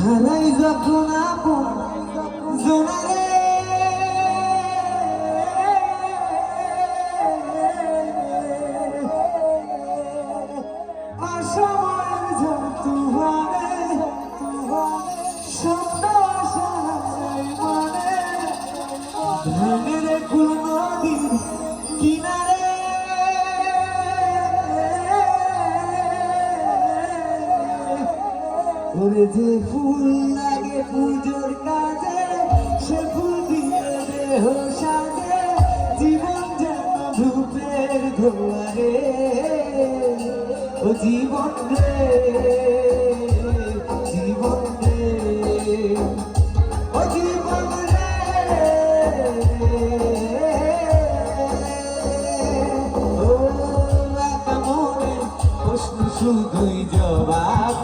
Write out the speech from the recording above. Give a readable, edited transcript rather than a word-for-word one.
হারাই যখন আপন জোনারে অসময়ের জন্তুহারে স্বপ্ন আশায় মানে ধ্যানের কুল নদীর কিনারে ওরে যে ফুল লাগে পুজোর কাজে সে ফুল দিয়ে দেহ সাজে জীবন যেন ধূপের ধোয়ারে ও জীবন রে জীবন রে ও জীবন রে ও একা মনে প্রশ্ন শুধুই জবাব